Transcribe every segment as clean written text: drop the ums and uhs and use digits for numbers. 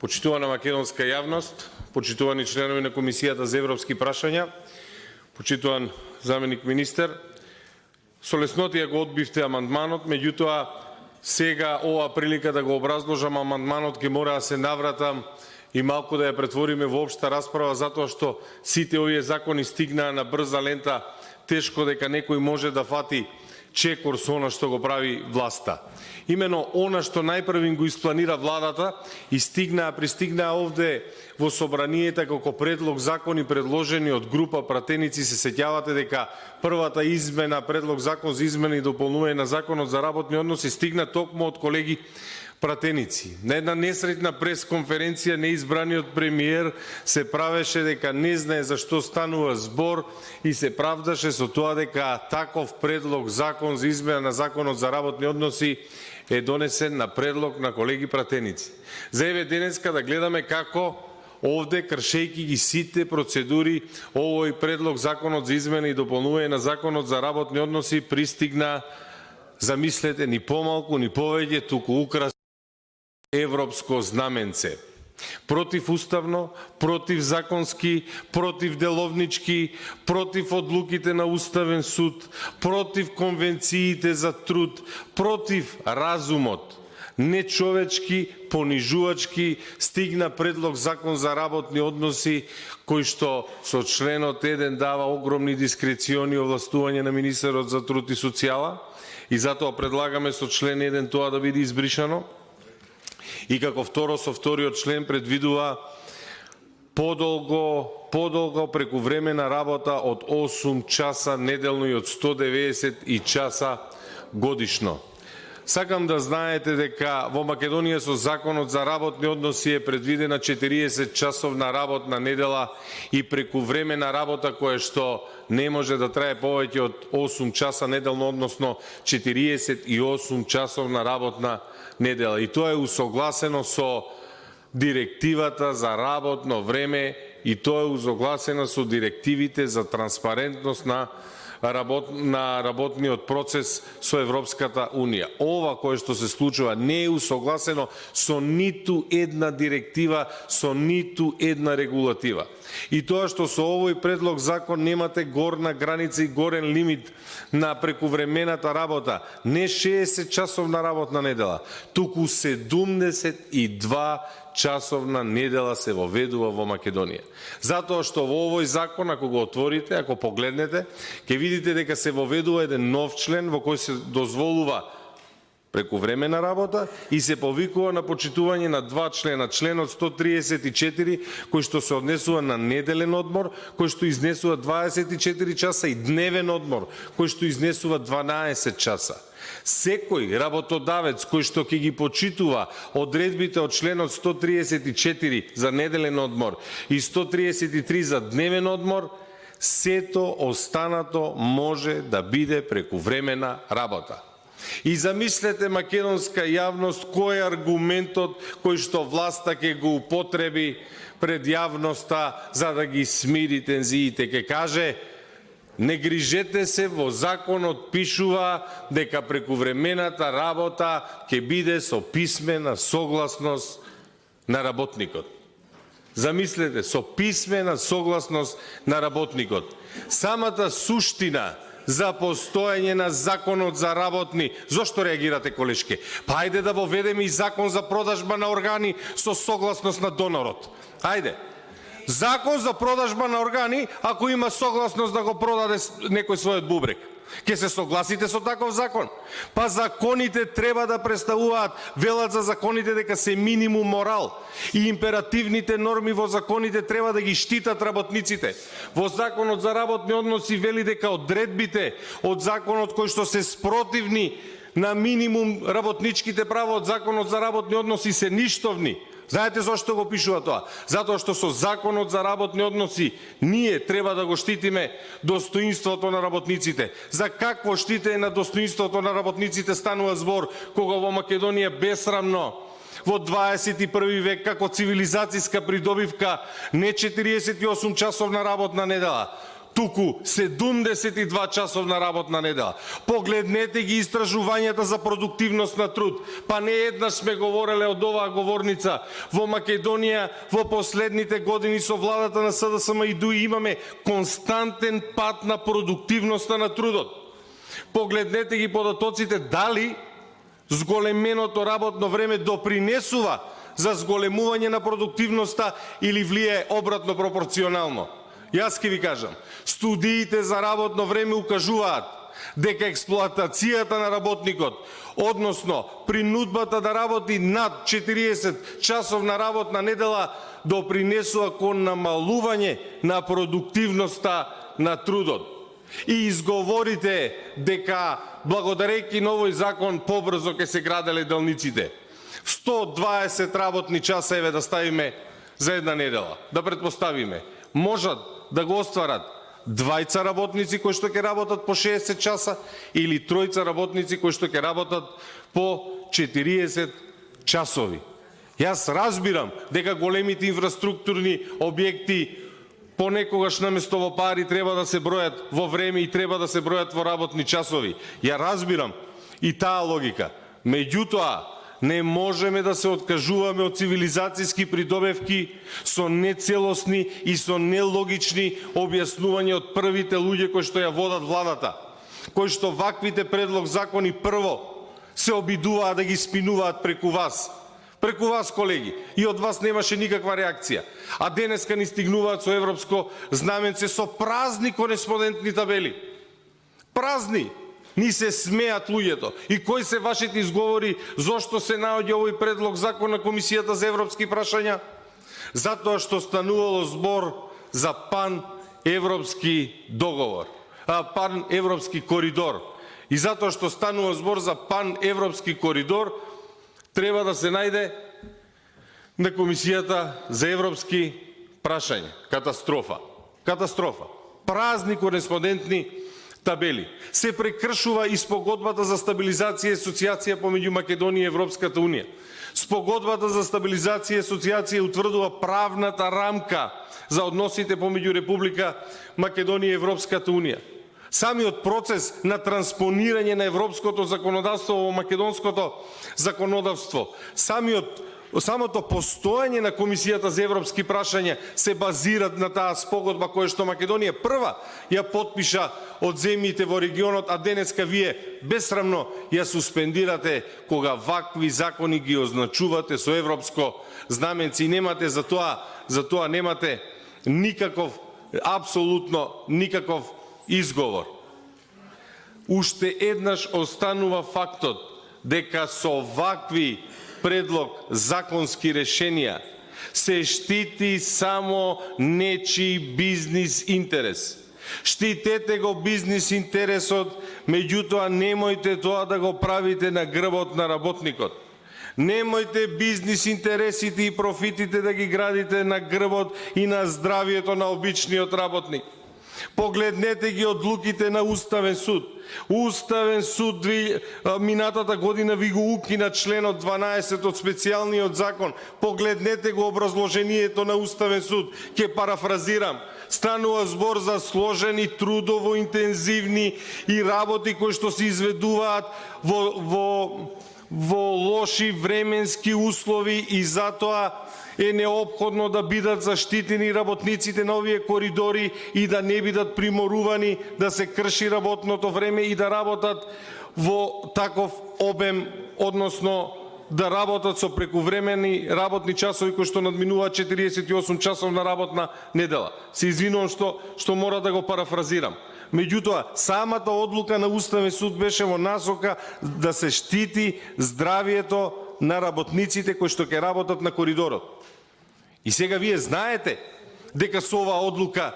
Почитувана македонска јавност, почитувани членови на Комисијата за европски прашања, почитуван заменик министер, со леснотија го одбивте амандманот, меѓутоа сега ова прилика да го образложам амандманот ќе мора да се навратам и малку да ја претвориме во општа расправа, затоа што сите овие закони стигнаа на брза лента, тешко дека некој може да фати чекор со она што го прави власта. Имено она што најпрвин го испланира владата и пристигнаа овде во собранието како предлог закони предложени од група пратеници. Се сеќавате дека првата измена, предлог закон за измена и дополнување на законот за работни односи стигна токму од колеги пратеници. На една несретна пресконференција неизбраниот премиер се правеше дека не знае за што станува збор и се правдаше со тоа дека таков предлог закон за измена на законот за работни односи е донесен на предлог на колеги пратеници. За еве денеска да гледаме како овде, кршејќи ги сите процедури, овој предлог законот за измена и дополнување на законот за работни односи пристигна, замислете, ни помалку, ни повеќе, туку украс европско знаменце. Противуставно, противзаконски, противделовнички, против одлуките на Уставен суд, против конвенциите за труд, против разумот. Нечовечки, понижувачки, стигна предлог закон за работни односи, кој што со членот 1 дава огромни дискрециони овластување на министерот за труд и социјала, и затоа предлагаме со член 1 тоа да биде избришано. И како второ, со вториот член предвидува подолго прекувремена работа од 8 часа неделно и од 190 часа годишно. Сакам да знаете дека во Македонија со законот за работни односи е предвидена 40 часовна работна недела и прекувремена работа која што не може да трае повеќе од 8 часа неделно, односно 48 часовна работна недела. И тоа е усогласено со директивата за работно време и тоа е усогласено со директивите за транспарентност на работниот процес со Европската Унија. Ова кое што се случува не е усогласено со ниту една директива, со ниту една регулатива. И тоа што со овој предлог закон немате горна граница и горен лимит на прекувремената работа, не 60 часовна работна недела, туку 72 часовна недела се воведува во Македонија. Затоа што во овој закон, ако го отворите, ако погледнете, ќе видите дека се воведува еден нов член во кој се дозволува прекувремена работа и се повикува на почитување на два члена. Членот 134, кој што се однесува на неделен одмор, кој што изнесува 24 часа, и дневен одмор, кој што изнесува 12 часа. Секој работодавец кој што ќе ги почитува одредбите од членот 134 за неделен одмор и 133 за дневен одмор, сето останато може да биде прекувремена работа. И замислете, македонска јавност, кој е аргументот кој што власта ќе го употреби пред јавноста за да ги смири тензиите. Ќе каже: не грижете се, во законот пишува дека прекувремената работа ќе биде со писмена согласност на работникот. Замислете, со писмена согласност на работникот. Самата суштина за постоење на законот за работни. Зошто реагирате, колешке? Па ајде да воведеме и закон за продажба на органи со согласност на донорот. Ајде. Закон за продажба на органи, ако има согласност да го продаде некој својот бубрек. Ке се согласите со таков закон? Па законите треба да представуваат, велат за законите дека се минимум морал и императивните норми во законите треба да ги штитат работниците. Во законот за работни односи вели дека одредбите од законот кои што се спротивни на минимум работничките права од законот за работни односи се ништовни. Знаете зашто го пишува тоа? Затоа што со законот за работни односи ние треба да го штитиме достоинството на работниците. За какво штитење на достоинството на работниците станува збор кога во Македонија бесрамно во 21 век како цивилизацијска придобивка не 48 часовна работна недела, туку 72 часовна работна недела. Погледнете ги истражувањата за продуктивност на труд. Па не еднаш сме говореле од оваа говорница. Во Македонија во последните години со владата на СДСМ и ДУИ имаме константен пад на продуктивноста на трудот. Погледнете ги податоците дали зголеменото работно време допринесува за зголемување на продуктивноста или влијае обратно пропорционално. Јас ќе ви кажам, студиите за работно време укажуваат дека експлоатацијата на работникот, односно принудбата да работи над 40 часовна работна недела, допринесува кон намалување на продуктивноста на трудот. И изговорите дека благодарејќи на овој закон побрзо ќе се граделе делниците. 120 работни часа еве да ставиме за една недела. Да предпоставиме, можат да го остварат двајца работници кои што ќе работат по 60 часа или тројца работници кои што ќе работат по 40 часови. Јас разбирам дека големите инфраструктурни објекти понекогаш наместо во пари треба да се бројат во време и треба да се бројат во работни часови. Ја разбирам и таа логика. Меѓутоа, не можеме да се откажуваме од цивилизацијски придобивки со нецелосни и со нелогични објаснувања од првите луѓе кои што ја водат владата, кои што ваквите предлог закони прво се обидуваат да ги спинуваат преку вас. Преку вас, колеги, и од вас немаше никаква реакција. А денеска ни стигнуваат со европско знаменце со празни кореспондентни табели. Празни! Ни се смеат луѓето. И кои се вашите изговори зошто се наоѓа овој предлог закон на Комисијата за европски прашања? Затоа што станувало збор за пан-европски договор, пан-европски коридор. И затоа што станува збор за пан-европски коридор, треба да се најде на Комисијата за европски прашања. Катастрофа. Катастрофа. Празни кореспондентни табели. Се прекршува и спогодбата за стабилизација и асоциација помеѓу Македонија и Европската унија. Спогодбата за стабилизација и асоциација утврдува правната рамка за односите помеѓу Република Македонија и Европската унија. Самиот процес на транспонирање на европското законодавство во македонското законодавство, самото постоење на Комисијата за европски прашања се базираат на таа спогодба која што Македонија прва ја потпиша од земјите во регионот, а денеска вие бесрамно ја суспендирате кога вакви закони ги означувате со европско знаменце и немате за тоа немате никаков, апсолутно никаков изговор. Уште еднаш останува фактот дека со вакви предлог законски решенија се штити само нечи бизнис интерес. Штитете го бизнис интересот, меѓутоа немојте тоа да го правите на грбот на работникот. Немојте бизнис интересите и профитите да ги градите на грбот и на здравието на обичниот работник. Погледнете ги одлуките на Уставен суд. Уставен суд минатата година ви го укина членот 12 од специјалниот закон. Погледнете го образложението на Уставен суд. Ке парафразирам. Станува збор за сложени, трудово интензивни и работи кои што се изведуваат во лоши временски услови и затоа е неопходно да бидат заштитени работниците на овие коридори и да не бидат приморувани да се крши работното време и да работат во таков обем, односно да работат со прекувремени работни часови кои што надминуваат 48 часовна работна недела. Се извинувам што мора да го парафразирам. Меѓутоа, самата одлука на Уставен суд беше во насока да се штити здравието на работниците кои што ќе работат на коридорот. И сега вие знаете дека со оваа одлука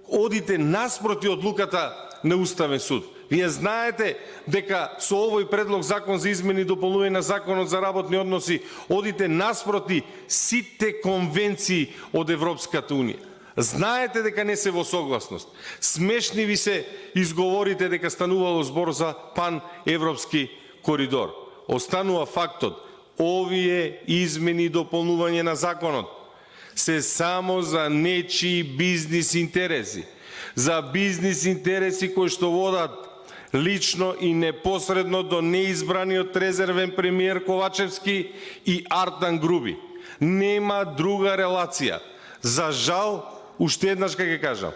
одите наспроти одлуката на Уставен суд. Вие знаете дека со овој предлог закон за измени и дополнување на законот за работни односи одите наспроти сите конвенции од Европската унија. Знаете дека не се во согласност. Смешни ви се изговорите дека станувало збор за пан-европски коридор. Останува фактот, овие измени и дополнување на законот се само за нечии бизнис интереси. За бизнис интереси кои што водат лично и непосредно до неизбраниот резервен премиер Ковачевски и Артан Груби. Нема друга релација. За жал, уште еднаш ќе кажам,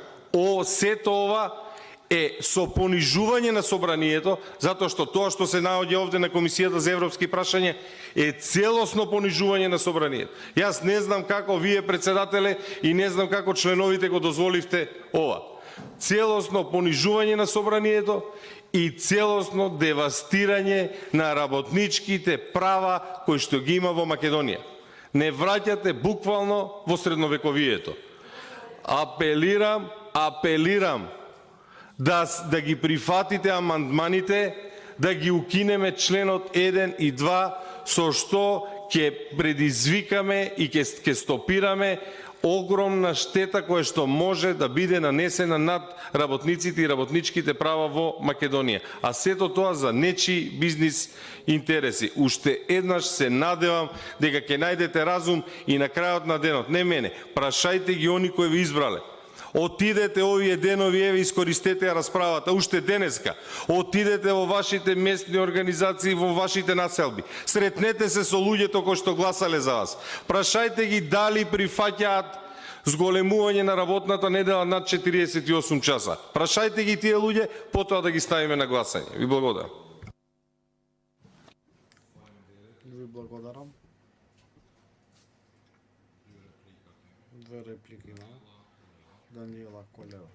сето ова е со понижување на собранието, затоа што тоа што се наоѓа овде на Комисијата за европски прашања е целосно понижување на собранието. Јас не знам како вие председателе и не знам како членовите го дозволивте ова. Целосно понижување на собранието и целосно девастирање на работничките права кои што ги има во Македонија. Не враќате буквално во средновековието. Апелирам да ги прифатите амандманите, да ги укинеме членот 1 и 2, со што ќе предизвикаме и ќе стопираме огромна штета која што може да биде нанесена над работниците и работничките права во Македонија. А сето тоа за нечии бизнис интереси. Уште еднаш се надевам дека ќе најдете разум и на крајот на денот. Не мене, прашајте ги они кои ви избрале. Отидете овие денови, еве искористете ја расправата, уште денеска. Отидете во вашите местни организации, во вашите населби. Сретнете се со луѓето кои што гласале за вас. Прашајте ги дали прифаќаат зголемување на работната недела над 48 часа. Прашајте ги тие луѓе, потоа да ги ставиме на гласање. Ви благодарам. Ви благодарам. Две реплики на Даниела Колева.